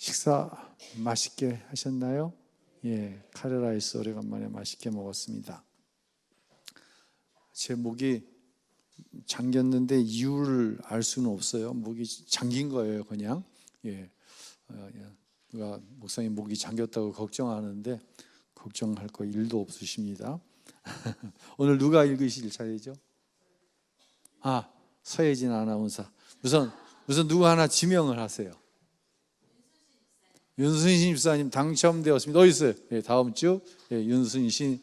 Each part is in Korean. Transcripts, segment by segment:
식사 맛있게 하셨나요? 예, 카레라이스 오래간만에 맛있게 먹었습니다. 제 목이 잠겼는데 이유를 알 수는 없어요. 목이 잠긴 거예요, 그냥. 예, 누가 목사님 목이 잠겼다고 걱정하는데 걱정할 거 일도 없으십니다. 오늘 누가 읽으실 차례죠? 서예진 아나운서. 우선 누구 하나 지명을 하세요. 윤순신 집사님 당첨되었습니다. 어디 있어요? 예, 다음 주 윤순신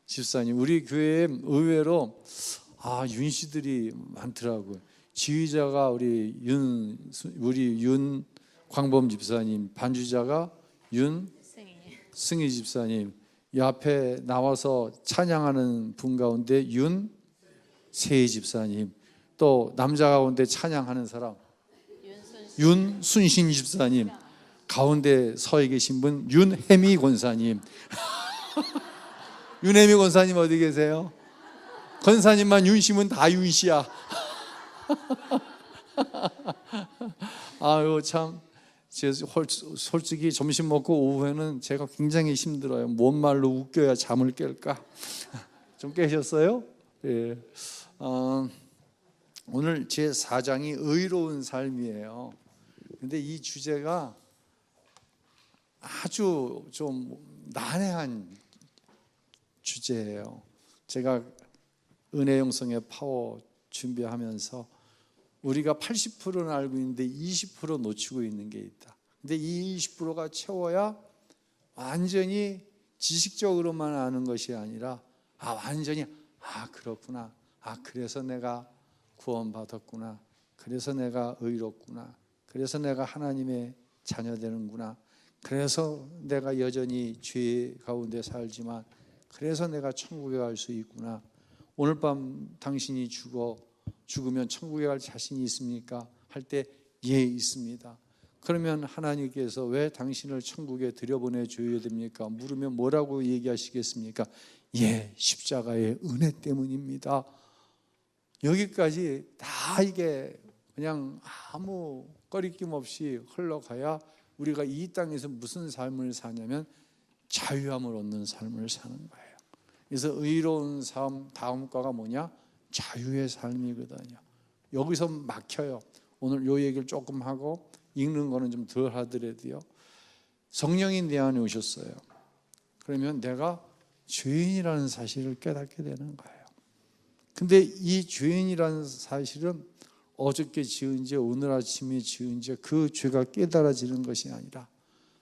집사님. 우리 교회에 의외로 윤씨들이 많더라고요. 지휘자가 우리 윤광범 집사님, 반주자가 윤승희 집사님, 이 앞에 나와서 찬양하는 분 가운데 윤세희 집사님, 또 남자 가운데 찬양하는 사람 윤순신 집사님, 가운데 서 계신 분 윤혜미 권사님. 윤혜미 권사님 어디 계세요? 권사님만 윤씨면 다 윤씨야. 아유 참, 솔직히 점심 먹고 오후에는 제가 굉장히 힘들어요. 뭔 말로 웃겨야 잠을 깰까? 좀 깨셨어요? 예. 오늘 제 4장이 의로운 삶이에요. 근데 이 주제가 아주 좀 난해한 주제예요. 제가 은혜 영성의 파워 준비하면서 우리가 80%는 알고 있는데 20% 놓치고 있는 게 있다. 근데 이 20%가 채워야 완전히 지식적으로만 아는 것이 아니라 완전히 그렇구나. 그래서 내가 구원받았구나. 그래서 내가 의롭구나. 그래서 내가 하나님의 자녀 되는구나. 그래서 내가 여전히 죄 가운데 살지만 그래서 내가 천국에 갈 수 있구나. 오늘 밤 당신이 죽으면 천국에 갈 자신이 있습니까? 할 때 예, 있습니다. 그러면 하나님께서 왜 당신을 천국에 들여보내줘야 됩니까? 물으면 뭐라고 얘기하시겠습니까? 예, 십자가의 은혜 때문입니다. 여기까지 다 이게 그냥 아무 꺼리낌 없이 흘러가야 우리가 이 땅에서 무슨 삶을 사냐면 자유함을 얻는 삶을 사는 거예요. 그래서 의로운 삶 다음 과가 뭐냐? 자유의 삶이거든요. 여기서 막혀요. 오늘 요 얘기를 조금 하고 읽는 거는 좀 덜 하더라도요. 성령이 내 안에 오셨어요. 그러면 내가 죄인이라는 사실을 깨닫게 되는 거예요. 근데 이 죄인이라는 사실은 어저께 지은 죄, 오늘 아침에 지은 죄, 그 죄가 깨달아지는 것이 아니라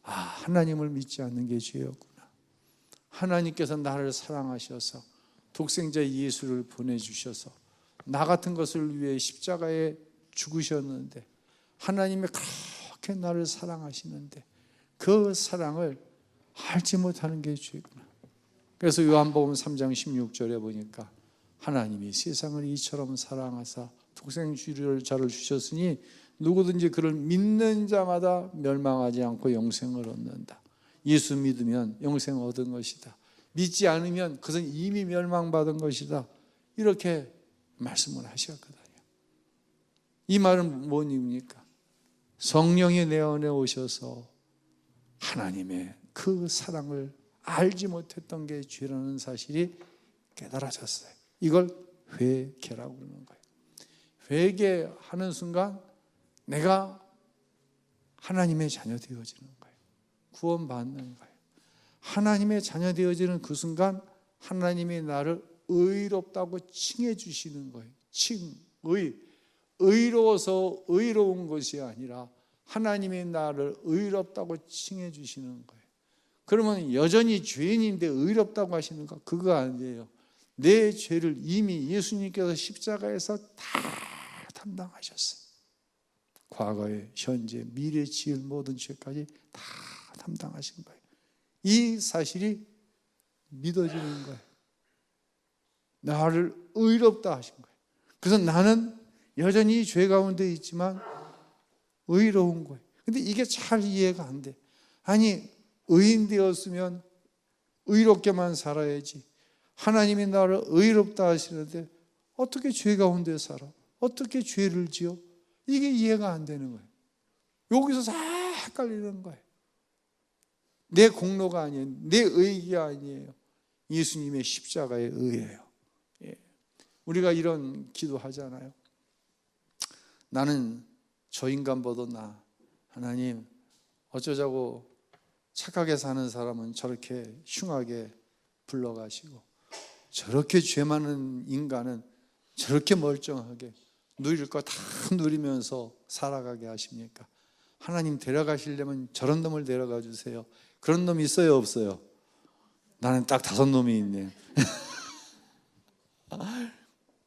하나님을 믿지 않는 게 죄였구나. 하나님께서 나를 사랑하셔서 독생자 예수를 보내주셔서 나 같은 것을 위해 십자가에 죽으셨는데 하나님이 그렇게 나를 사랑하시는데 그 사랑을 알지 못하는 게 죄구나. 그래서 요한복음 3장 16절에 보니까 하나님이 세상을 이처럼 사랑하사 독생자를 주셨으니 누구든지 그를 믿는 자마다 멸망하지 않고 영생을 얻는다. 예수 믿으면 영생 얻은 것이다. 믿지 않으면 그것은 이미 멸망받은 것이다. 이렇게 말씀을 하셨거든요. 이 말은 뭔 의미입니까? 성령이 내 안에 오셔서 하나님의 그 사랑을 알지 못했던 게 죄라는 사실이 깨달아졌어요. 이걸 회개라고 하는 거예요. 회개하는 순간 내가 하나님의 자녀 되어지는 거예요. 구원받는 거예요. 하나님의 자녀 되어지는 그 순간 하나님이 나를 의롭다고 칭해 주시는 거예요. 의로워서 의로운 것이 아니라 하나님이 나를 의롭다고 칭해 주시는 거예요. 그러면 여전히 죄인인데 의롭다고 하시는가? 그거 아니에요. 내 죄를 이미 예수님께서 십자가에서 다 담당하셨어요. 과거에, 현재, 미래 지을 모든 죄까지 다 담당하신 거예요. 이 사실이 믿어지는 거예요. 나를 의롭다 하신 거예요. 그래서 나는 여전히 죄 가운데 있지만 의로운 거예요. 근데 이게 잘 이해가 안 돼. 아니, 의인 되었으면 의롭게만 살아야지. 하나님이 나를 의롭다 하시는데 어떻게 죄 가운데 살아? 어떻게 죄를 지어? 이게 이해가 안 되는 거예요. 여기서 다 헷갈리는 거예요. 내 공로가 아니에요. 내 의의가 아니에요. 예수님의 십자가의 의예요. 예. 우리가 이런 기도하잖아요. 나는 저 인간보다 나. 하나님, 어쩌자고 착하게 사는 사람은 저렇게 흉하게 불러가시고 저렇게 죄 많은 인간은 저렇게 멀쩡하게 누릴 거 다 누리면서 살아가게 하십니까? 하나님 데려가시려면 저런 놈을 데려가 주세요. 그런 놈이 있어요, 없어요? 나는 딱 5놈이 있네.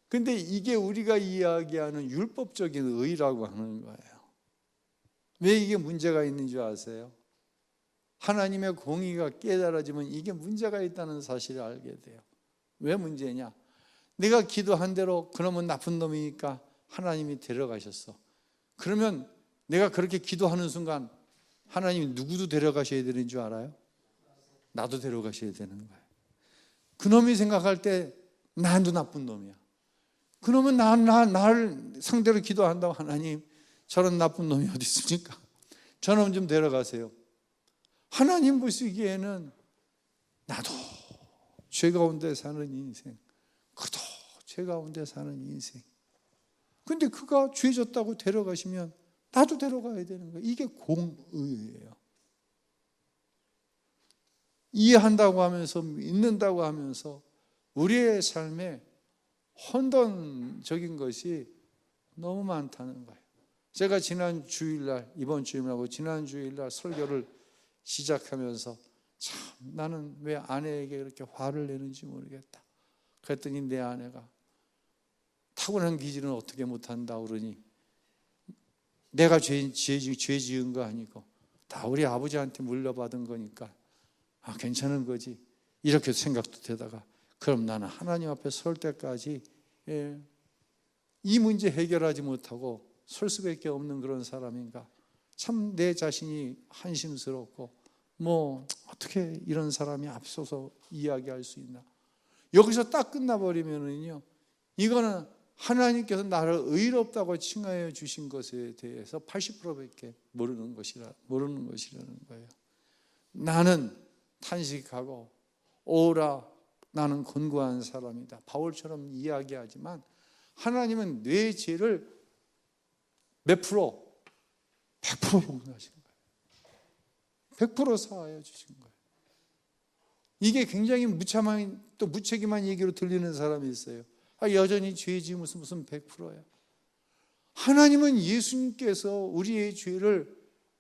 근데 이게 우리가 이야기하는 율법적인 의라고 하는 거예요. 왜 이게 문제가 있는 줄 아세요? 하나님의 공의가 깨달아지면 이게 문제가 있다는 사실을 알게 돼요. 왜 문제냐? 내가 기도한 대로 그러면 나쁜 놈이니까 하나님이 데려가셨어. 그러면 내가 그렇게 기도하는 순간 하나님이 누구도 데려가셔야 되는 줄 알아요? 나도 데려가셔야 되는 거예요. 그놈이 생각할 때 나도 나쁜 놈이야. 그러면 나를 상대로 기도한다고 하나님 저런 나쁜 놈이 어디 있습니까? 저놈 좀 데려가세요. 하나님 보시기에는 나도 죄 가운데 사는 인생, 그도 죄 가운데 사는 인생. 근데 그가 죄 졌다고 데려가시면 나도 데려가야 되는 거예요. 이게 공의예요. 이해한다고 하면서 믿는다고 하면서 우리의 삶에 혼돈적인 것이 너무 많다는 거예요. 제가 지난 주일날, 이번 주일날하고 지난 주일날 설교를 시작하면서 참 나는 왜 아내에게 그렇게 화를 내는지 모르겠다. 그랬더니 내 아내가 타고난 기질은 어떻게 못한다 그러니 내가 죄 지은 거 아니고 다 우리 아버지한테 물려받은 거니까 괜찮은 거지 이렇게 생각도 되다가 그럼 나는 하나님 앞에 설 때까지 이 문제 해결하지 못하고 설 수밖에 없는 그런 사람인가. 참 내 자신이 한심스럽고 어떻게 이런 사람이 앞서서 이야기할 수 있나. 여기서 딱 끝나버리면은요, 이거는 하나님께서 나를 의롭다고 칭하여 주신 것에 대해서 80%밖에 모르는 것이라는 거예요. 나는 탄식하고 오라 나는 곤고한 사람이다. 바울처럼 이야기하지만 하나님은 내 죄를 몇 프로? 100% 용서하신 거예요. 100% 사하여 주신 거예요. 이게 굉장히 무참한 또 무책임한 얘기로 들리는 사람이 있어요. 여전히 죄지 무슨 100%야. 하나님은 예수님께서 우리의 죄를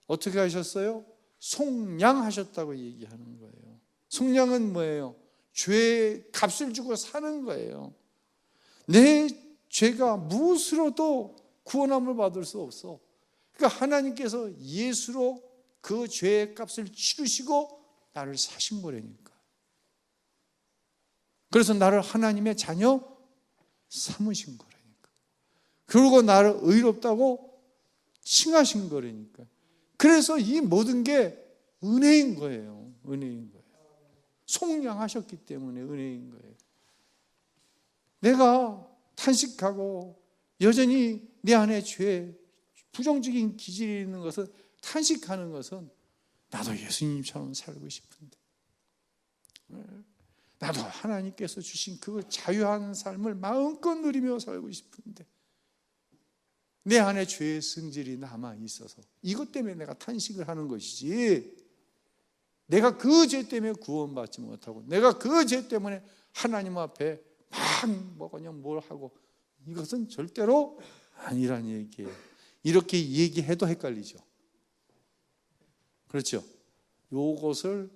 어떻게 하셨어요? 속량하셨다고 얘기하는 거예요. 속량은 뭐예요? 죄의 값을 주고 사는 거예요. 내 죄가 무엇으로도 구원함을 받을 수 없어. 그러니까 하나님께서 예수로 그 죄의 값을 치르시고 나를 사신 거라니까. 그래서 나를 하나님의 자녀 삼으신 거라니까. 그리고 나를 의롭다고 칭하신 거라니까. 그래서 이 모든 게 은혜인 거예요. 은혜인 거예요. 속량하셨기 때문에 은혜인 거예요. 내가 탄식하고 여전히 내 안에 죄, 부정적인 기질이 있는 것은 탄식하는 것은 나도 예수님처럼 살고 싶은데, 나도 하나님께서 주신 그 자유한 삶을 마음껏 누리며 살고 싶은데 내 안에 죄의 성질이 남아 있어서 이것 때문에 내가 탄식을 하는 것이지, 내가 그 죄 때문에 구원받지 못하고 내가 그 죄 때문에 하나님 앞에 막 그냥 뭘 하고, 이것은 절대로 아니란 얘기예요. 이렇게 얘기해도 헷갈리죠. 그렇죠? 요것을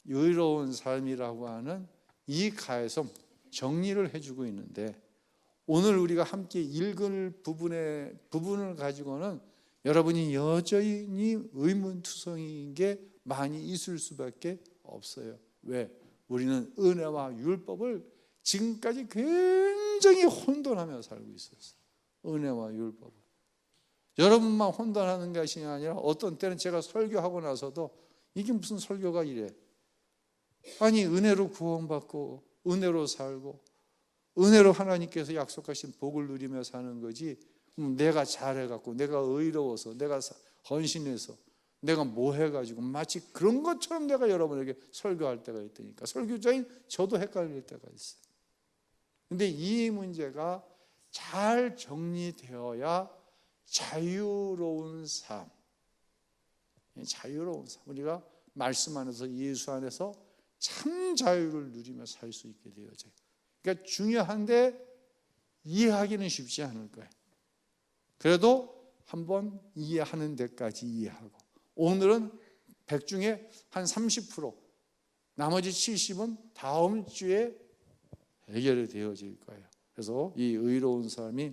의로운 삶이라고 하는 이 가에서 정리를 해주고 있는데, 오늘 우리가 함께 읽을 부분을 가지고는 여러분이 여전히 의문투성인 게 많이 있을 수밖에 없어요. 왜? 우리는 은혜와 율법을 지금까지 굉장히 혼돈하며 살고 있었어요. 은혜와 율법을. 여러분만 혼돈하는 것이 아니라 어떤 때는 제가 설교하고 나서도 이게 무슨 설교가 이래. 아니 은혜로 구원받고 은혜로 살고 은혜로 하나님께서 약속하신 복을 누리며 사는 거지, 내가 잘해갖고 내가 의로워서 내가 헌신해서 내가 뭐 해가지고 마치 그런 것처럼 내가 여러분에게 설교할 때가 있다니까. 설교자인 저도 헷갈릴 때가 있어요. 근데 이 문제가 잘 정리되어야 자유로운 삶, 우리가 말씀 안에서, 예수 안에서 참 자유를 누리며 살 수 있게 되어져요. 그러니까 중요한데 이해하기는 쉽지 않을 거예요. 그래도 한번 이해하는 데까지 이해하고, 오늘은 100 중에 한 30%, 나머지 70은 다음 주에 해결이 되어질 거예요. 그래서 이 의로운 삶이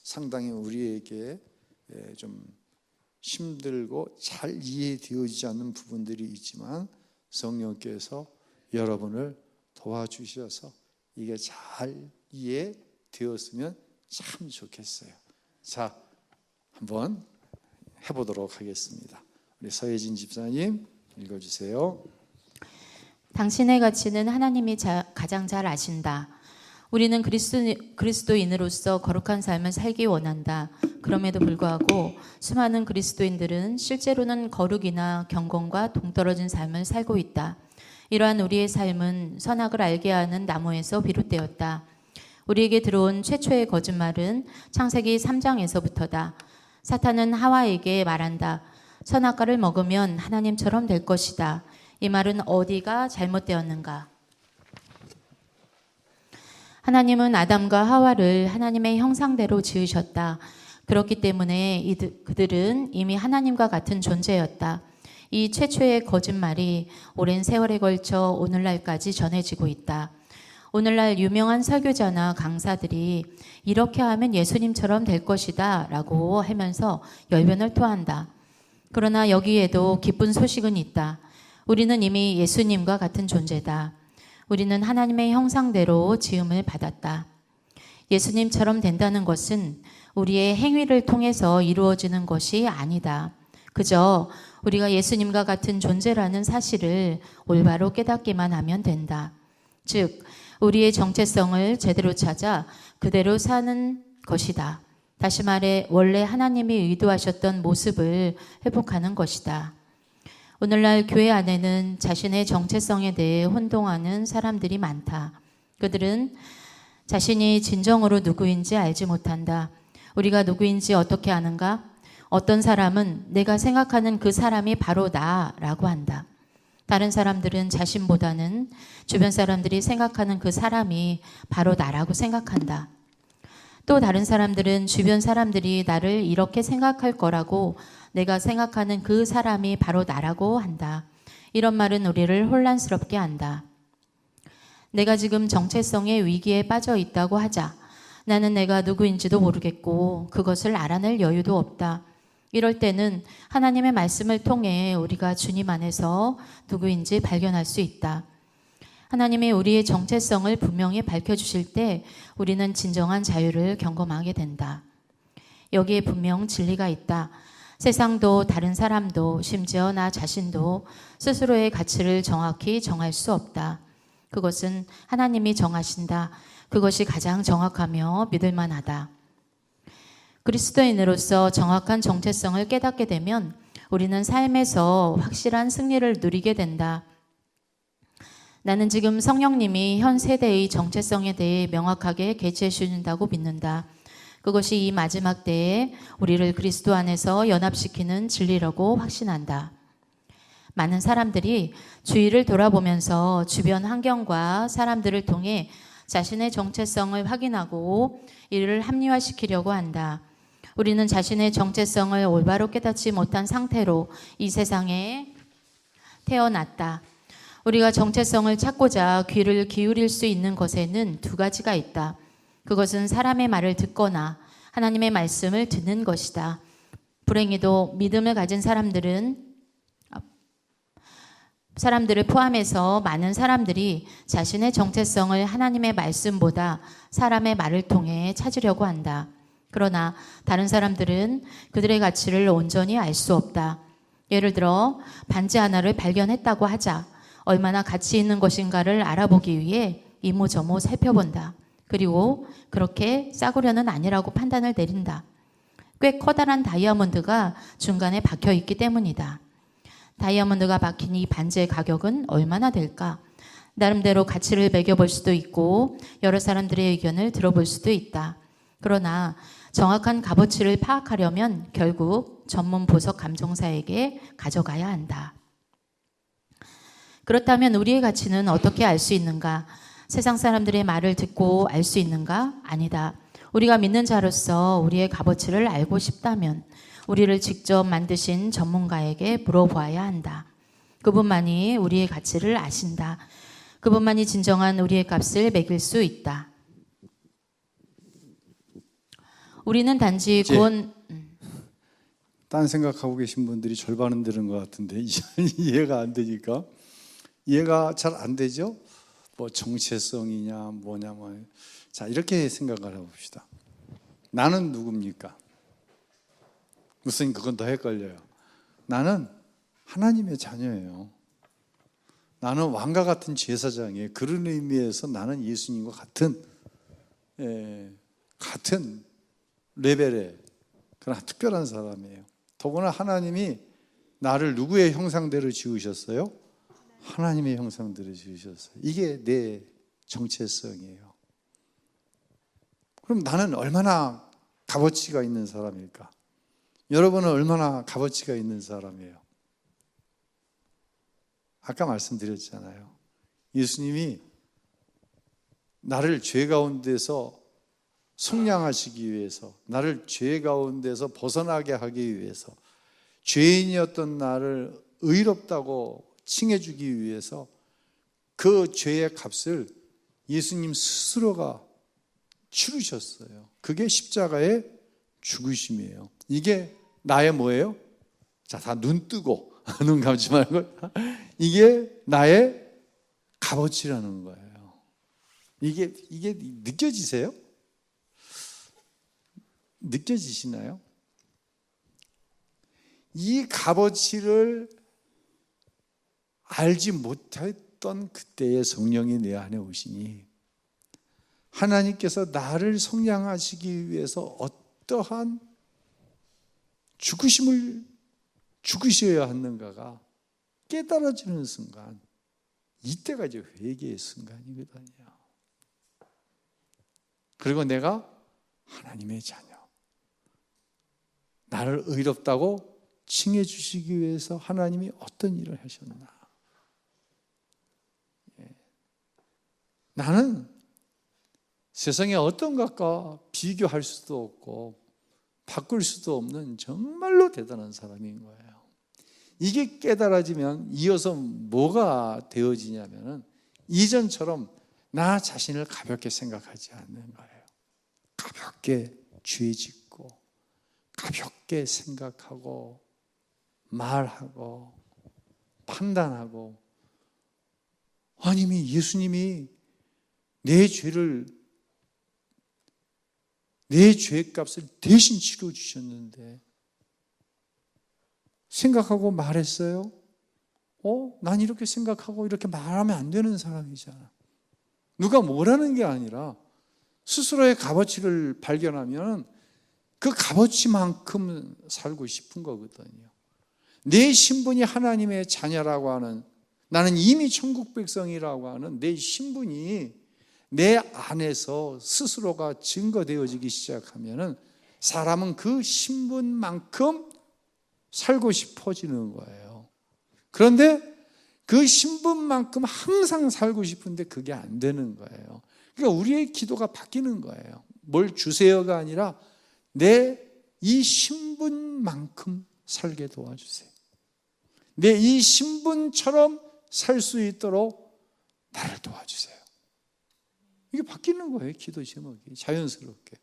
상당히 우리에게 좀 힘들고 잘 이해되어지지 않는 부분들이 있지만 성령께서 여러분을 도와주셔서 이게 잘 이해되었으면 참 좋겠어요. 자, 한번 해보도록 하겠습니다. 우리 서예진 집사님 읽어주세요. 당신의 가치는 하나님이 가장 잘 아신다. 우리는 그리스도인으로서 거룩한 삶을 살기 원한다. 그럼에도 불구하고 수많은 그리스도인들은 실제로는 거룩이나 경건과 동떨어진 삶을 살고 있다. 이러한 우리의 삶은 선악을 알게 하는 나무에서 비롯되었다. 우리에게 들어온 최초의 거짓말은 창세기 3장에서부터다. 사탄은 하와에게 말한다. 선악과를 먹으면 하나님처럼 될 것이다. 이 말은 어디가 잘못되었는가? 하나님은 아담과 하와를 하나님의 형상대로 지으셨다. 그렇기 때문에 그들은 이미 하나님과 같은 존재였다. 이 최초의 거짓말이 오랜 세월에 걸쳐 오늘날까지 전해지고 있다. 오늘날 유명한 설교자나 강사들이 이렇게 하면 예수님처럼 될 것이다 라고 하면서 열변을 토한다. 그러나 여기에도 기쁜 소식은 있다. 우리는 이미 예수님과 같은 존재다. 우리는 하나님의 형상대로 지음을 받았다. 예수님처럼 된다는 것은 우리의 행위를 통해서 이루어지는 것이 아니다. 그저 우리가 예수님과 같은 존재라는 사실을 올바로 깨닫기만 하면 된다. 즉, 우리의 정체성을 제대로 찾아 그대로 사는 것이다. 다시 말해 원래 하나님이 의도하셨던 모습을 회복하는 것이다. 오늘날 교회 안에는 자신의 정체성에 대해 혼동하는 사람들이 많다. 그들은 자신이 진정으로 누구인지 알지 못한다. 우리가 누구인지 어떻게 아는가? 어떤 사람은 내가 생각하는 그 사람이 바로 나라고 한다. 다른 사람들은 자신보다는 주변 사람들이 생각하는 그 사람이 바로 나라고 생각한다. 또 다른 사람들은 주변 사람들이 나를 이렇게 생각할 거라고 내가 생각하는 그 사람이 바로 나라고 한다. 이런 말은 우리를 혼란스럽게 한다. 내가 지금 정체성의 위기에 빠져 있다고 하자. 나는 내가 누구인지도 모르겠고 그것을 알아낼 여유도 없다. 이럴 때는 하나님의 말씀을 통해 우리가 주님 안에서 누구인지 발견할 수 있다. 하나님이 우리의 정체성을 분명히 밝혀주실 때 우리는 진정한 자유를 경험하게 된다. 여기에 분명 진리가 있다. 세상도 다른 사람도 심지어 나 자신도 스스로의 가치를 정확히 정할 수 없다. 그것은 하나님이 정하신다. 그것이 가장 정확하며 믿을만하다. 그리스도인으로서 정확한 정체성을 깨닫게 되면 우리는 삶에서 확실한 승리를 누리게 된다. 나는 지금 성령님이 현 세대의 정체성에 대해 명확하게 계시해 주신다고 믿는다. 그것이 이 마지막 때에 우리를 그리스도 안에서 연합시키는 진리라고 확신한다. 많은 사람들이 주위를 돌아보면서 주변 환경과 사람들을 통해 자신의 정체성을 확인하고 이를 합리화시키려고 한다. 우리는 자신의 정체성을 올바로 깨닫지 못한 상태로 이 세상에 태어났다. 우리가 정체성을 찾고자 귀를 기울일 수 있는 것에는 두 가지가 있다. 그것은 사람의 말을 듣거나 하나님의 말씀을 듣는 것이다. 불행히도 믿음을 가진 사람들을 포함해서 많은 사람들이 자신의 정체성을 하나님의 말씀보다 사람의 말을 통해 찾으려고 한다. 그러나 다른 사람들은 그들의 가치를 온전히 알 수 없다. 예를 들어 반지 하나를 발견했다고 하자. 얼마나 가치 있는 것인가를 알아보기 위해 이모저모 살펴본다. 그리고 그렇게 싸구려는 아니라고 판단을 내린다. 꽤 커다란 다이아몬드가 중간에 박혀 있기 때문이다. 다이아몬드가 박힌 이 반지의 가격은 얼마나 될까? 나름대로 가치를 매겨볼 수도 있고 여러 사람들의 의견을 들어볼 수도 있다. 그러나 정확한 값어치를 파악하려면 결국 전문 보석 감정사에게 가져가야 한다. 그렇다면 우리의 가치는 어떻게 알 수 있는가? 세상 사람들의 말을 듣고 알 수 있는가? 아니다. 우리가 믿는 자로서 우리의 값어치를 알고 싶다면 우리를 직접 만드신 전문가에게 물어보아야 한다. 그분만이 우리의 가치를 아신다. 그분만이 진정한 우리의 값을 매길 수 있다. 우리는 단지 구원... 딴 생각하고 계신 분들이 절반은 들은 것 같은데 이해가 안 되니까 이해가 잘 안 되죠? 뭐 정체성이냐 뭐냐 뭐. 자, 이렇게 생각을 해봅시다. 나는 누굽니까? 무슨 그건 더 헷갈려요. 나는 하나님의 자녀예요. 나는 왕과 같은 제사장이에요. 그런 의미에서 나는 예수님과 같은 레벨의 그런 특별한 사람이에요. 더구나 하나님이 나를 누구의 형상대로 지으셨어요? 하나님의 형상대로 지으셨어요. 이게 내 정체성이에요. 그럼 나는 얼마나 값어치가 있는 사람일까? 여러분은 얼마나 값어치가 있는 사람이에요? 아까 말씀드렸잖아요. 예수님이 나를 죄 가운데서 속량하시기 위해서, 나를 죄 가운데서 벗어나게 하기 위해서, 죄인이었던 나를 의롭다고 칭해주기 위해서 그 죄의 값을 예수님 스스로가 치르셨어요. 그게 십자가의 죽으심이에요. 이게 나의 뭐예요? 자, 다 눈 뜨고 눈 감지 말고 이게 나의 값어치라는 거예요. 이게 느껴지세요? 느껴지시나요? 이 값어치를 알지 못했던 그때의 성령이 내 안에 오시니 하나님께서 나를 속량하시기 위해서 어떠한 죽으심을 죽으셔야 하는가가 깨달아지는 순간, 이때가 이제 회개의 순간이거든요. 그리고 내가 하나님의 자녀, 나를 의롭다고 칭해 주시기 위해서 하나님이 어떤 일을 하셨나. 나는 세상에 어떤 것과 비교할 수도 없고 바꿀 수도 없는 정말로 대단한 사람인 거예요. 이게 깨달아지면 이어서 뭐가 되어지냐면은 이전처럼 나 자신을 가볍게 생각하지 않는 거예요. 가볍게 죄 짓고 가볍게 생각하고 말하고 판단하고, 아니 예수님이 내 죄값을 대신 치러 주셨는데 생각하고 말했어요? 난 이렇게 생각하고 이렇게 말하면 안 되는 사람이잖아. 누가 뭐라는 게 아니라 스스로의 값어치를 발견하면 그 값어치만큼 살고 싶은 거거든요. 내 신분이 하나님의 자녀라고 하는, 나는 이미 천국 백성이라고 하는 내 신분이 내 안에서 스스로가 증거되어지기 시작하면 사람은 그 신분만큼 살고 싶어지는 거예요. 그런데 그 신분만큼 항상 살고 싶은데 그게 안 되는 거예요. 그러니까 우리의 기도가 바뀌는 거예요. 뭘 주세요가 아니라 내 이 신분만큼 살게 도와주세요. 내 이 신분처럼 살 수 있도록 나를 도와주세요. 이게 바뀌는 거예요. 기도 제목이 자연스럽게.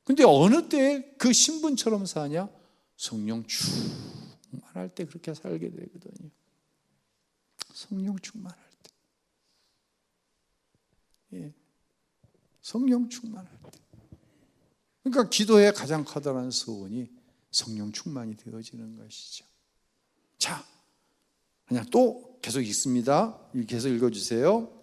근데 어느 때 그 신분처럼 사냐? 성령 충만할 때 그렇게 살게 되거든요. 성령 충만할 때. 예. 성령 충만할 때. 그러니까 기도의 가장 커다란 소원이 성령 충만이 되어지는 것이죠. 자, 그냥 또 계속 읽습니다. 계속 읽어주세요.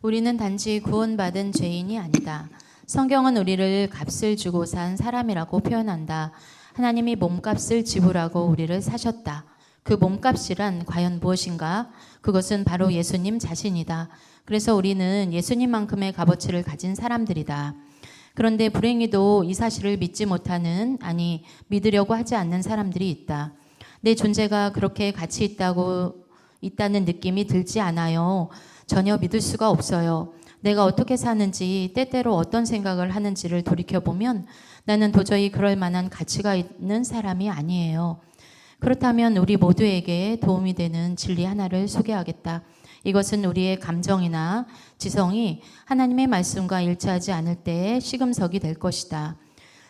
우리는 단지 구원받은 죄인이 아니다. 성경은 우리를 값을 주고 산 사람이라고 표현한다. 하나님이 몸값을 지불하고 우리를 사셨다. 그 몸값이란 과연 무엇인가? 그것은 바로 예수님 자신이다. 그래서 우리는 예수님만큼의 값어치를 가진 사람들이다. 그런데 불행히도 이 사실을 믿지 못하는, 아니 믿으려고 하지 않는 사람들이 있다. 내 존재가 그렇게 가치 있다는 느낌이 들지 않아요. 전혀 믿을 수가 없어요. 내가 어떻게 사는지, 때때로 어떤 생각을 하는지를 돌이켜보면 나는 도저히 그럴 만한 가치가 있는 사람이 아니에요. 그렇다면 우리 모두에게 도움이 되는 진리 하나를 소개하겠다. 이것은 우리의 감정이나 지성이 하나님의 말씀과 일치하지 않을 때의 시금석이 될 것이다.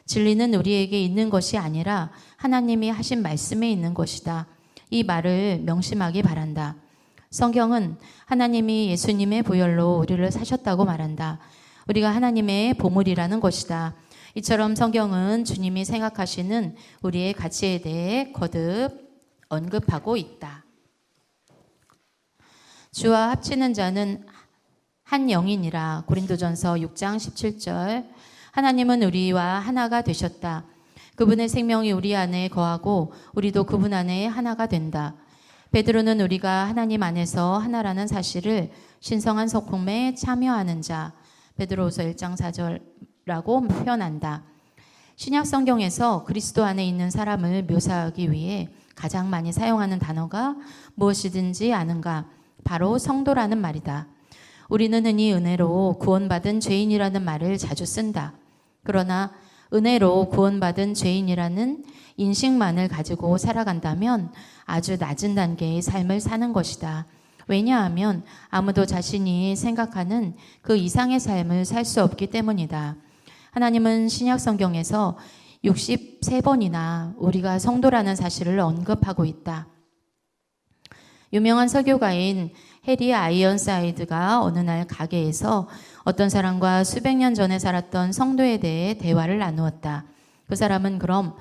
진리는 우리에게 있는 것이 아니라 하나님이 하신 말씀에 있는 것이다. 이 말을 명심하기 바란다. 성경은 하나님이 예수님의 보혈로 우리를 사셨다고 말한다. 우리가 하나님의 보물이라는 것이다. 이처럼 성경은 주님이 생각하시는 우리의 가치에 대해 거듭 언급하고 있다. 주와 합치는 자는 한 영이니라. 고린도전서 6장 17절. 하나님은 우리와 하나가 되셨다. 그분의 생명이 우리 안에 거하고 우리도 그분 안에 하나가 된다. 베드로는 우리가 하나님 안에서 하나라는 사실을 신성한 소품에 참여하는 자, 베드로후서 1장 4절라고 표현한다. 신약 성경에서 그리스도 안에 있는 사람을 묘사하기 위해 가장 많이 사용하는 단어가 무엇이든지 아는가, 바로 성도라는 말이다. 우리는 흔히 은혜로 구원받은 죄인이라는 말을 자주 쓴다. 그러나 은혜로 구원받은 죄인이라는 인식만을 가지고 살아간다면 아주 낮은 단계의 삶을 사는 것이다. 왜냐하면 아무도 자신이 생각하는 그 이상의 삶을 살 수 없기 때문이다. 하나님은 신약 성경에서 63번이나 우리가 성도라는 사실을 언급하고 있다. 유명한 설교가인 해리 아이언사이드가 어느 날 가게에서 어떤 사람과 수백 년 전에 살았던 성도에 대해 대화를 나누었다. 그 사람은 그럼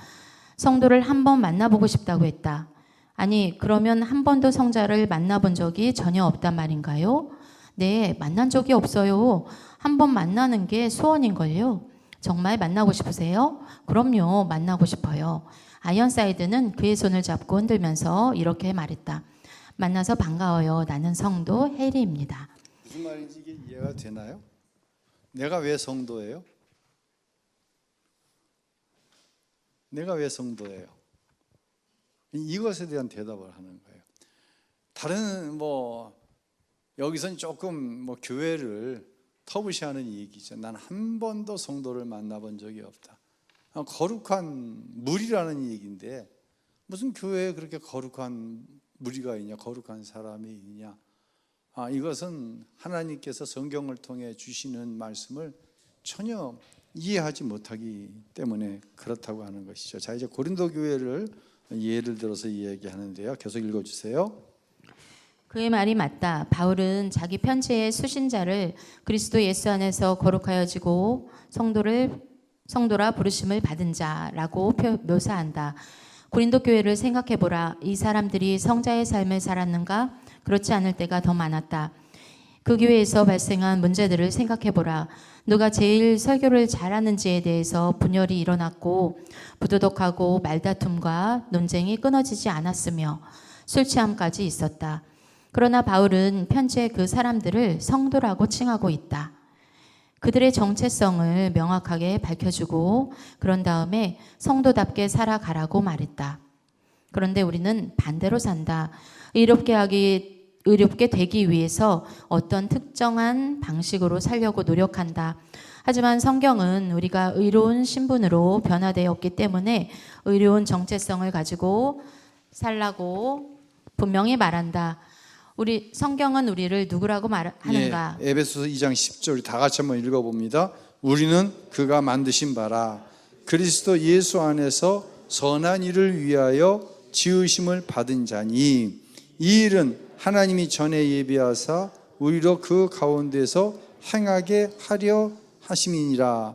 성도를 한 번 만나보고 싶다고 했다. 아니, 그러면 한 번도 성자를 만나본 적이 전혀 없단 말인가요? 네, 만난 적이 없어요. 한 번 만나는 게 소원인걸요. 정말 만나고 싶으세요? 그럼요, 만나고 싶어요. 아이언사이드는 그의 손을 잡고 흔들면서 이렇게 말했다. 만나서 반가워요. 나는 성도 해리입니다. 무슨 말인지 이게 이해가 되나요? 내가 왜 성도예요? 내가 왜 성도예요? 이것에 대한 대답을 하는 거예요. 다른 여기선 조금 교회를 터부시하는 얘기죠. 난 한 번도 성도를 만나본 적이 없다. 거룩한 무리라는 얘기인데 무슨 교회에 그렇게 거룩한 무리가 있냐, 거룩한 사람이 있냐? 이것은 하나님께서 성경을 통해 주시는 말씀을 전혀 이해하지 못하기 때문에 그렇다고 하는 것이죠. 자, 이제 고린도 교회를 예를 들어서 이야기하는데요. 계속 읽어주세요. 그의 말이 맞다. 바울은 자기 편지의 수신자를 그리스도 예수 안에서 거룩하여지고 성도라 부르심을 받은 자라고 묘사한다. 고린도 교회를 생각해보라. 이 사람들이 성자의 삶을 살았는가? 그렇지 않을 때가 더 많았다. 그 교회에서 발생한 문제들을 생각해보라. 누가 제일 설교를 잘하는지에 대해서 분열이 일어났고 부도덕하고 말다툼과 논쟁이 끊어지지 않았으며 술 취함까지 있었다. 그러나 바울은 편지에 그 사람들을 성도라고 칭하고 있다. 그들의 정체성을 명확하게 밝혀주고 그런 다음에 성도답게 살아가라고 말했다. 그런데 우리는 반대로 산다. 의롭게 되기 위해서 어떤 특정한 방식으로 살려고 노력한다. 하지만 성경은 우리가 의로운 신분으로 변화되었기 때문에 의로운 정체성을 가지고 살라고 분명히 말한다. 성경은 우리를 누구라고 말하는가? 에베소서 2장 10절 다 같이 한번 읽어봅니다. 우리는 그가 만드신 바라 그리스도 예수 안에서 선한 일을 위하여 지으심을 받은 자니 이 일은 하나님이 전에 예비하사 우리로 그 가운데서 행하게 하려 하심이니라.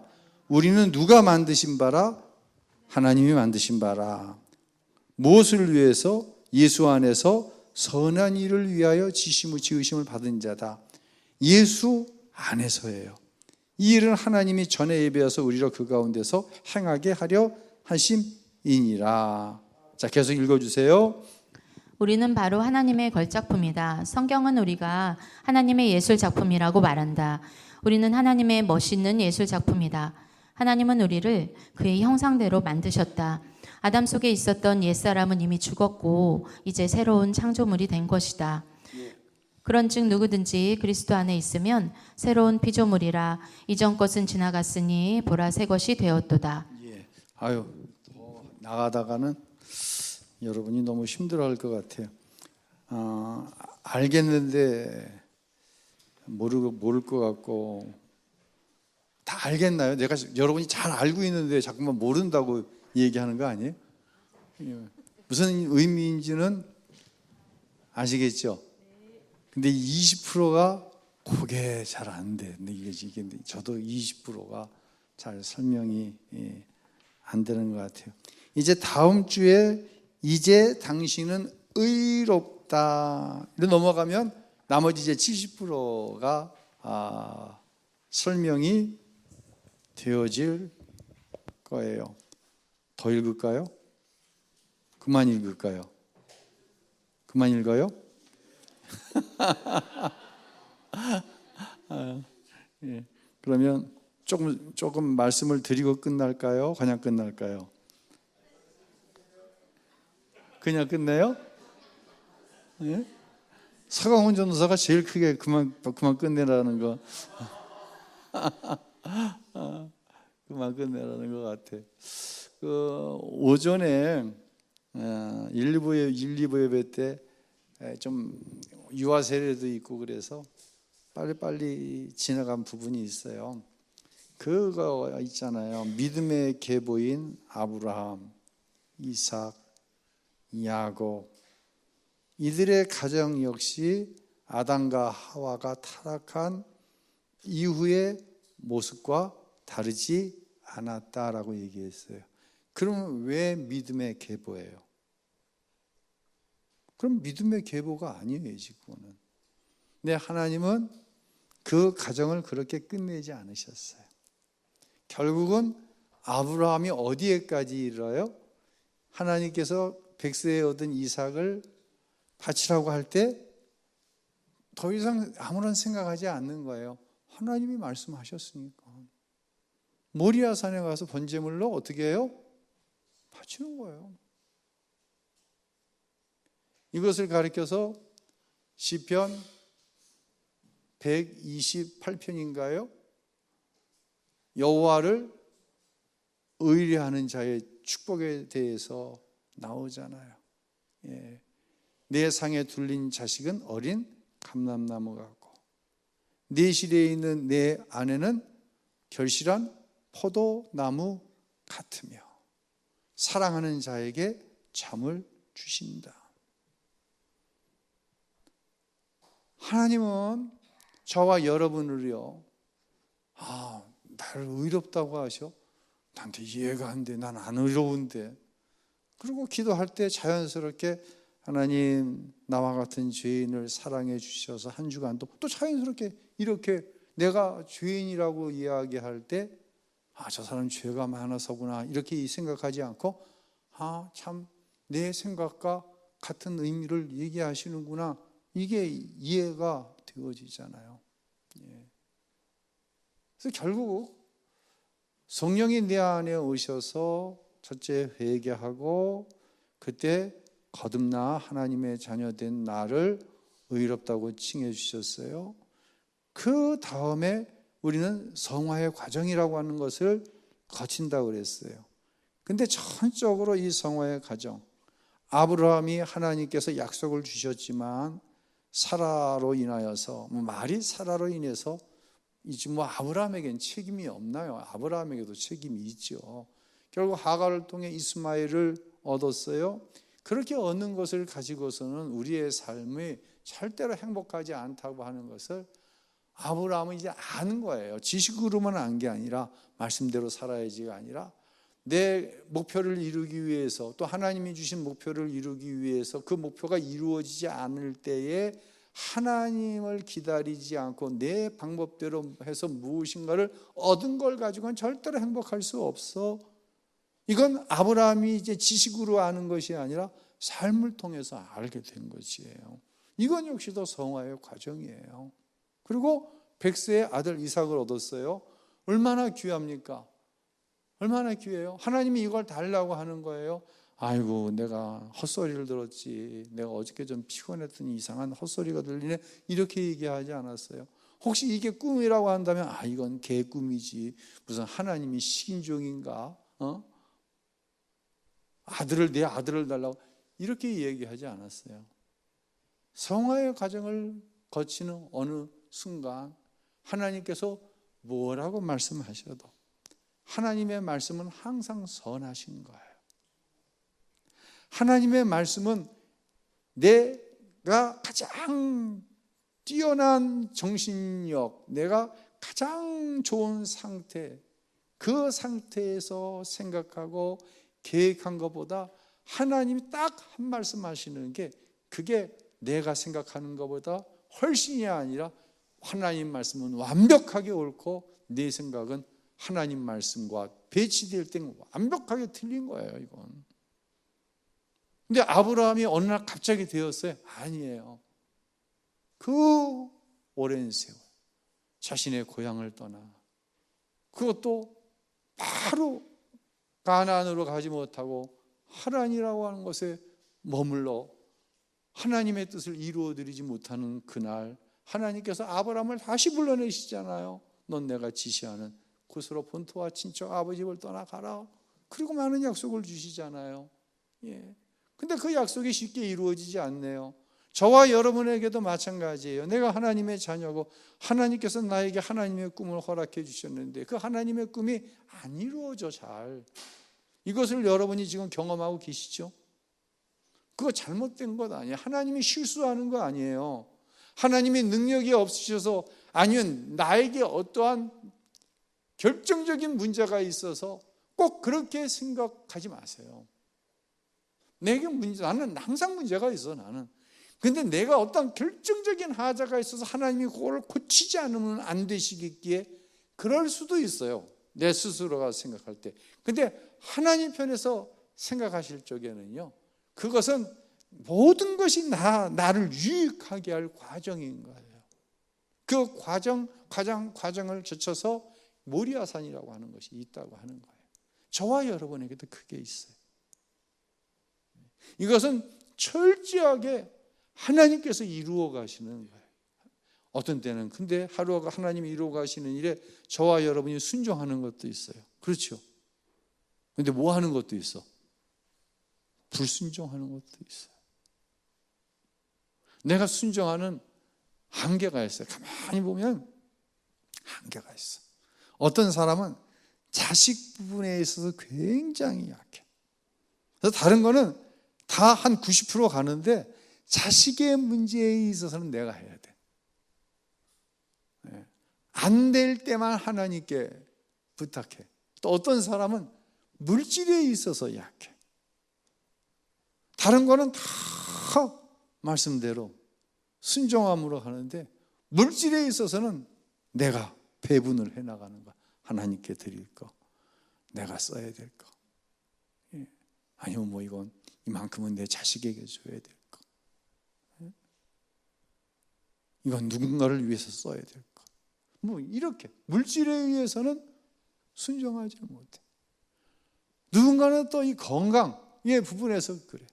우리는 누가 만드신 바라? 하나님이 만드신 바라. 무엇을 위해서? 예수 안에서 선한 일을 위하여 지으심을 받은 자다. 예수 안에서예요. 이 일은 하나님이 전에 예비하서 우리로 그 가운데서 행하게 하려 하심이니라. 자, 계속 읽어주세요. 우리는 바로 하나님의 걸작품이다. 성경은 우리가 하나님의 예술 작품이라고 말한다. 우리는 하나님의 멋있는 예술 작품이다. 하나님은 우리를 그의 형상대로 만드셨다. 아담 속에 있었던 옛사람은 이미 죽었고 이제 새로운 창조물이 된 것이다. 그런즉 누구든지 그리스도 안에 있으면 새로운 피조물이라. 이전 것은 지나갔으니 보라 새 것이 되었도다. 예. 아유, 더 나가다가는 여러분이 너무 힘들어할 것 같아요. 알겠는데 모를 것 같고. 다 알겠나요? 내가 여러분이 잘 알고 있는데 자꾸만 모른다고 얘기하는 거 아니에요? 무슨 의미인지는 아시겠죠? 근데 20%가 그게 잘 안 돼. 근데 이게 저도 20%가 잘 설명이 안 되는 것 같아요. 이제 다음 주에 이제 당신은 의롭다 로 넘어가면 나머지 이제 70%가 설명이 되어질 거예요. 더 읽을까요? 그만 읽을까요? 그만 읽어요? 예. 그러면 조금 말씀을 드리고 끝날까요? 그냥 끝날까요? 그냥 끝내요? 예? 서강훈 전도사가 제일 크게 그만 끝내라는 거. 그만 끝내라는 것 같아. 오전에 1, 2부 예배 때 좀 유아 세례도 있고 그래서 빨리 지나간 부분이 있어요. 그거 있잖아요. 믿음의 계보인 아브라함, 이삭, 야곱, 이들의 가정 역시 아담과 하와가 타락한 이후의 모습과 다르지 않았다라고 얘기했어요. 그러면 왜 믿음의 계보예요? 그럼 믿음의 계보가 아니에요, 지금은. 근데 하나님은 그 가정을 그렇게 끝내지 않으셨어요. 결국은 아브라함이 어디에까지 이르러요? 하나님께서 백세에 얻은 이삭을 바치라고 할 때 더 이상 아무런 생각하지 않는 거예요. 하나님이 말씀하셨으니까. 모리아 산에 가서 번제물로 어떻게 해요? 바치는 거예요. 이것을 가리켜서 시편 128편인가요? 여호와를 의뢰하는 자의 축복에 대해서 나오잖아요. 예. 내 상에 둘린 자식은 어린 감람나무 같고 내 실에 있는 내 아내는 결실한 포도나무 같으며 사랑하는 자에게 잠을 주신다. 하나님은 저와 여러분을요, 나를 의롭다고 하셔? 나한테 이해가 안 돼. 난 안 의로운데. 그리고 기도할 때 자연스럽게 하나님, 나와 같은 죄인을 사랑해 주셔서 한 주간도 또 자연스럽게 이렇게 내가 죄인이라고 이야기할 때, 저 사람 죄가 많아서구나. 이렇게 생각하지 않고, 참, 내 생각과 같은 의미를 얘기하시는구나. 이게 이해가 되어지잖아요. 예. 그래서 결국 성령이 내 안에 오셔서 첫째 회개하고 그때 거듭나 하나님의 자녀된 나를 의롭다고 칭해 주셨어요. 그 다음에 우리는 성화의 과정이라고 하는 것을 거친다고 그랬어요. 근데 전적으로 이 성화의 과정, 아브라함이 하나님께서 약속을 주셨지만 사라로 인하여서, 말이 사라로 인해서 이제 아브라함에게는 책임이 없나요? 아브라함에게도 책임이 있죠. 결국 하갈을 통해 이스마엘을 얻었어요. 그렇게 얻는 것을 가지고서는 우리의 삶이 절대로 행복하지 않다고 하는 것을 아브라함은 이제 아는 거예요. 지식으로만 안 게 아니라 말씀대로 살아야지가 아니라 내 목표를 이루기 위해서, 또 하나님이 주신 목표를 이루기 위해서 그 목표가 이루어지지 않을 때에 하나님을 기다리지 않고 내 방법대로 해서 무엇인가를 얻은 걸 가지고는 절대로 행복할 수 없어. 이건 아브라함이 이제 지식으로 아는 것이 아니라 삶을 통해서 알게 된 것이에요. 이건 역시도 성화의 과정이에요. 그리고 100세의 아들 이삭을 얻었어요. 얼마나 귀합니까? 얼마나 귀해요? 하나님이 이걸 달라고 하는 거예요. 아이고, 내가 헛소리를 들었지. 내가 어저께 좀 피곤했더니 이상한 헛소리가 들리네. 이렇게 얘기하지 않았어요. 혹시 이게 꿈이라고 한다면 이건 개꿈이지. 무슨 하나님이 식인종인가? 내 아들을 달라고 이렇게 얘기하지 않았어요. 성화의 과정을 거치는 어느 순간 하나님께서 뭐라고 말씀하셔도 하나님의 말씀은 항상 선하신 거예요. 하나님의 말씀은 내가 가장 뛰어난 정신력, 내가 가장 좋은 상태, 그 상태에서 생각하고 계획한 것보다 하나님이 딱 한 말씀 하시는 게 그게 내가 생각하는 것보다 훨씬이 아니라 하나님 말씀은 완벽하게 옳고 내 생각은 하나님 말씀과 배치될 때는 완벽하게 틀린 거예요. 이건. 근데 아브라함이 어느 날 갑자기 되었어요? 아니에요. 그 오랜 세월 자신의 고향을 떠나 그것도 바로 가나안으로 가지 못하고 하란이라고 하는 곳에 머물러 하나님의 뜻을 이루어드리지 못하는 그날 하나님께서 아브라함을 다시 불러내시잖아요. 넌 내가 지시하는 곳으로 본토와 친척 아버지 집을 떠나가라. 그리고 많은 약속을 주시잖아요. 예. 근데 그 약속이 쉽게 이루어지지 않네요. 저와 여러분에게도 마찬가지예요. 내가 하나님의 자녀고 하나님께서 나에게 하나님의 꿈을 허락해 주셨는데 그 하나님의 꿈이 안 이루어져 잘. 이것을 여러분이 지금 경험하고 계시죠? 그거 잘못된 것 아니에요. 하나님이 실수하는 거 아니에요. 하나님이 능력이 없으셔서 아니면 나에게 어떠한 결정적인 문제가 있어서 꼭 그렇게 생각하지 마세요. 내게 나는 항상 문제가 있어 나는. 근데 내가 어떤 결정적인 하자가 있어서 하나님이 그걸 고치지 않으면 안 되시겠기에 그럴 수도 있어요. 내 스스로가 생각할 때. 근데 하나님 편에서 생각하실 적에는요. 그것은 모든 것이 나를 유익하게 할 과정인 거예요. 그 과정을 거쳐서 모리아산이라고 하는 것이 있다고 하는 거예요. 저와 여러분에게도 그게 있어요. 이것은 철저하게 하나님께서 이루어 가시는 거예요. 어떤 때는 근데 하루가 하나님이 이루어 가시는 일에 저와 여러분이 순종하는 것도 있어요. 그렇죠? 근데 뭐 하는 것도 있어? 불순종하는 것도 있어요. 내가 순종하는 한계가 있어요. 가만히 보면 한계가 있어. 어떤 사람은 자식 부분에 있어서 굉장히 약해. 그래서 다른 거는 다 한 90% 가는데 자식의 문제에 있어서는 내가 해야 돼. 안 될 때만 하나님께 부탁해. 또 어떤 사람은 물질에 있어서 약해. 다른 거는 다 말씀대로 순종함으로 하는데 물질에 있어서는 내가 배분을 해나가는 거. 하나님께 드릴 거, 내가 써야 될 거. 아니면 뭐 이건 이만큼은 내 자식에게 줘야 될 거. 이건 누군가를 위해서 써야 될 거. 뭐 이렇게 물질에 의해서는 순종하지 못해. 누군가는 또 이 건강의 부분에서 그래.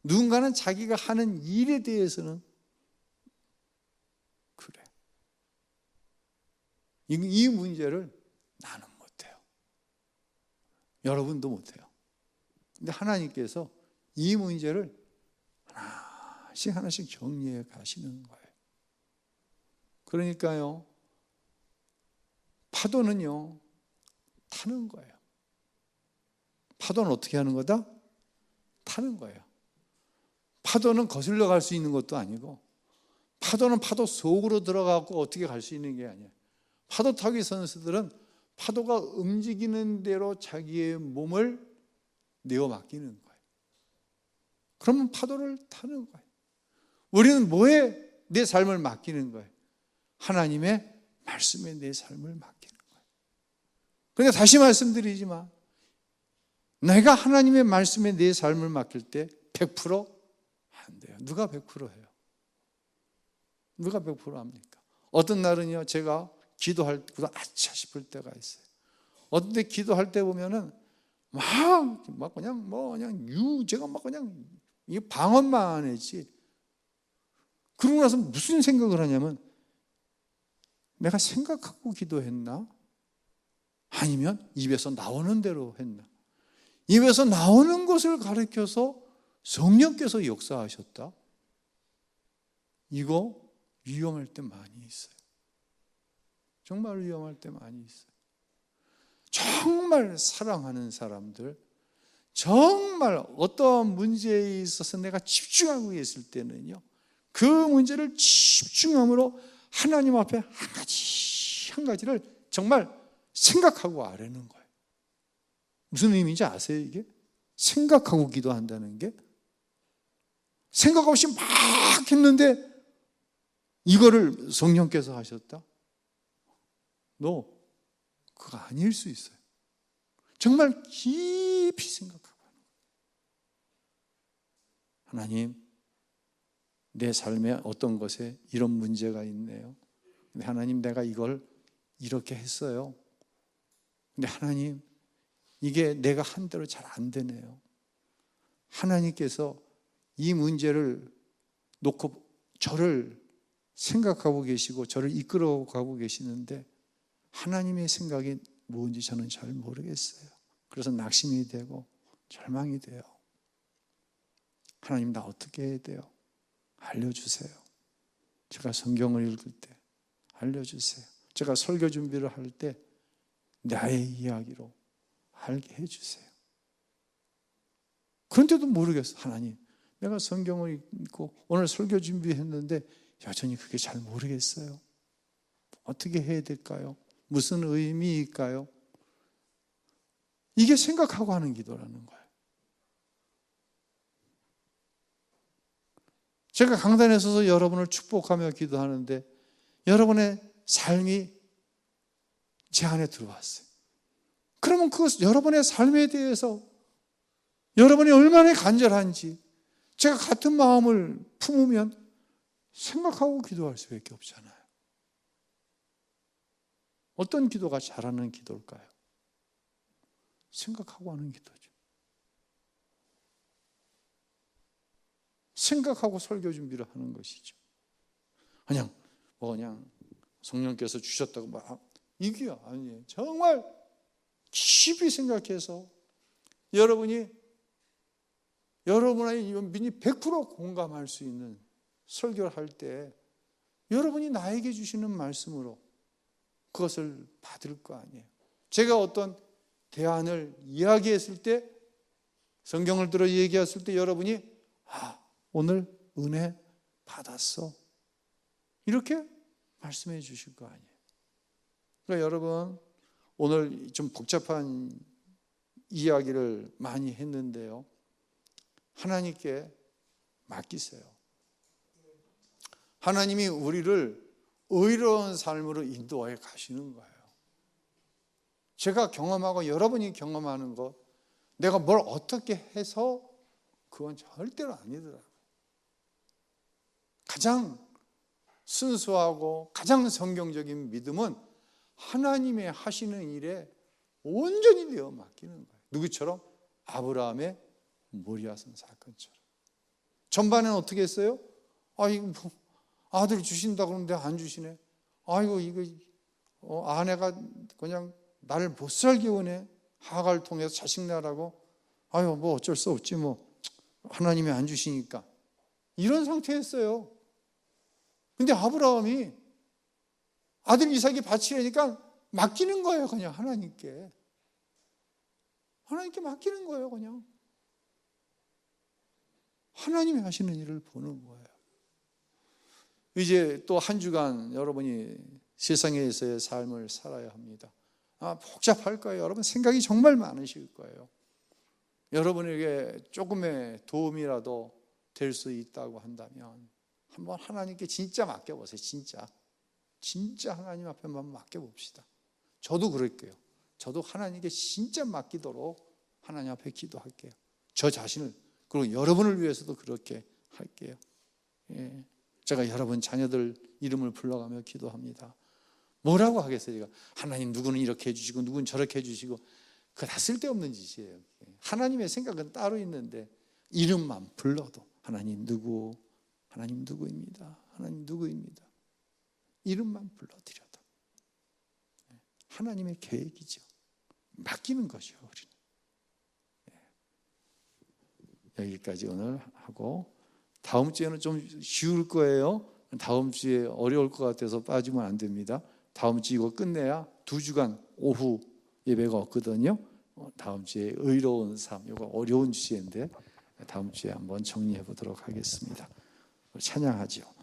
누군가는 자기가 하는 일에 대해서는 그래. 이 문제를 나는 못해요. 여러분도 못해요. 근데 하나님께서 이 문제를 하나씩 정리해 가시는 거예요. 그러니까요, 파도는요, 타는 거예요. 파도는 어떻게 하는 거다? 타는 거예요. 파도는 거슬러 갈 수 있는 것도 아니고, 파도는 파도 속으로 들어가고 어떻게 갈 수 있는 게 아니에요. 파도 타기 선수들은 파도가 움직이는 대로 자기의 몸을 내어 맡기는 거예요. 그러면 파도를 타는 거예요. 우리는 뭐에 내 삶을 맡기는 거예요. 하나님의 말씀에 내 삶을 맡기는 거예요. 그런데 다시 말씀드리지만 내가 하나님의 말씀에 내 삶을 맡길 때 100%안 돼요. 누가 100% 해요? 누가 100% 합니까? 어떤 날은요, 제가 기도할 때보다 아차 싶을 때가 있어요. 어떤 때 기도할 때 보면은 막 그냥 제가 막 그냥 이 방언만 했지. 그러고 나서 무슨 생각을 하냐면 내가 생각하고 기도했나? 아니면 입에서 나오는 대로 했나? 입에서 나오는 것을 가르쳐서 성령께서 역사하셨다? 이거 위험할 때 많이 있어요. 정말 위험할 때 많이 있어요. 정말 사랑하는 사람들, 정말 어떠한 문제에 있어서 내가 집중하고 있을 때는요, 그 문제를 집중함으로 하나님 앞에 한 가지를 정말 생각하고 아뢰는 거예요. 무슨 의미인지 아세요, 이게? 생각하고 기도한다는 게? 생각 없이 막 했는데 이거를 성령께서 하셨다? 너 그거 아닐 수 있어요. 정말 깊이 생각하고 하는 거예요. 하나님, 내 삶에 어떤 것에 이런 문제가 있네요. 근데 하나님, 내가 이걸 이렇게 했어요. 근데 하나님, 이게 내가 한 대로 잘 안 되네요. 하나님께서 이 문제를 놓고 저를 생각하고 계시고 저를 이끌어 가고 계시는데 하나님의 생각이 뭔지 저는 잘 모르겠어요. 그래서 낙심이 되고 절망이 돼요. 하나님, 나 어떻게 해야 돼요? 알려주세요. 제가 성경을 읽을 때 알려주세요. 제가 설교 준비를 할 때 나의 이야기로 알게 해주세요. 그런데도 모르겠어. 하나님, 내가 성경을 읽고 오늘 설교 준비했는데 여전히 그게 잘 모르겠어요. 어떻게 해야 될까요? 무슨 의미일까요? 이게 생각하고 하는 기도라는 거예요. 제가 강단에 서서 여러분을 축복하며 기도하는데 여러분의 삶이 제 안에 들어왔어요. 그러면 그것 여러분의 삶에 대해서 여러분이 얼마나 간절한지 제가 같은 마음을 품으면 생각하고 기도할 수밖에 없잖아요. 어떤 기도가 잘하는 기도일까요? 생각하고 하는 기도죠. 생각하고 설교 준비를 하는 것이죠. 그냥 성령께서 주셨다고 막 이게 아니에요. 정말 깊이 생각해서 여러분의 민이 100% 공감할 수 있는 설교를 할 때 여러분이 나에게 주시는 말씀으로 그것을 받을 거 아니에요. 제가 어떤 대안을 이야기했을 때 성경을 들어 얘기했을 때 여러분이 오늘 은혜 받았어. 이렇게 말씀해 주실 거 아니에요. 그러니까 여러분 오늘 좀 복잡한 이야기를 많이 했는데요. 하나님께 맡기세요. 하나님이 우리를 의로운 삶으로 인도해 가시는 거예요. 제가 경험하고 여러분이 경험하는 것, 내가 뭘 어떻게 해서 그건 절대로 아니더라고요. 가장 순수하고 가장 성경적인 믿음은 하나님의 하시는 일에 온전히 되어 맡기는 거예요. 누구처럼? 아브라함의 모리아산 사건처럼. 전반에는 어떻게 했어요? 이거 아들 주신다 그러는데 안 주시네. 이거 아내가 그냥 나를 못 살게 원해. 하가를 통해서 자식 낳으라고. 뭐 어쩔 수 없지 뭐. 하나님이 안 주시니까. 이런 상태였어요. 근데 아브라함이 아들 이삭이 바치려니까 맡기는 거예요. 그냥 하나님께. 하나님께 맡기는 거예요. 그냥. 하나님이 하시는 일을 보는 거예요. 이제 또 한 주간 여러분이 세상에서의 삶을 살아야 합니다. 복잡할 거예요. 여러분 생각이 정말 많으실 거예요. 여러분에게 조금의 도움이라도 될 수 있다고 한다면 한번 하나님께 진짜 맡겨보세요. 진짜 하나님 앞에만 맡겨봅시다. 저도 그럴게요. 저도 하나님께 진짜 맡기도록 하나님 앞에 기도할게요. 저 자신을, 그리고 여러분을 위해서도 그렇게 할게요. 예. 제가 여러분 자녀들 이름을 불러가며 기도합니다. 뭐라고 하겠어요? 제가 하나님 누구는 이렇게 해주시고 누구는 저렇게 해주시고, 그거 다 쓸데없는 짓이에요. 하나님의 생각은 따로 있는데 이름만 불러도 하나님 누구입니다. 하나님 누구입니다. 이름만 불러드려도 하나님의 계획이죠. 맡기는 것이요, 우리는. 여기까지 오늘 하고, 다음 주에는 좀 쉬울 거예요. 다음 주에 어려울 것 같아서 빠지면 안 됩니다. 다음 주 이거 끝내야 2주간 오후 예배가 없거든요. 다음 주에 의로운 삶, 이거 어려운 주제인데 다음 주에 한번 정리해 보도록 하겠습니다. 찬양하죠.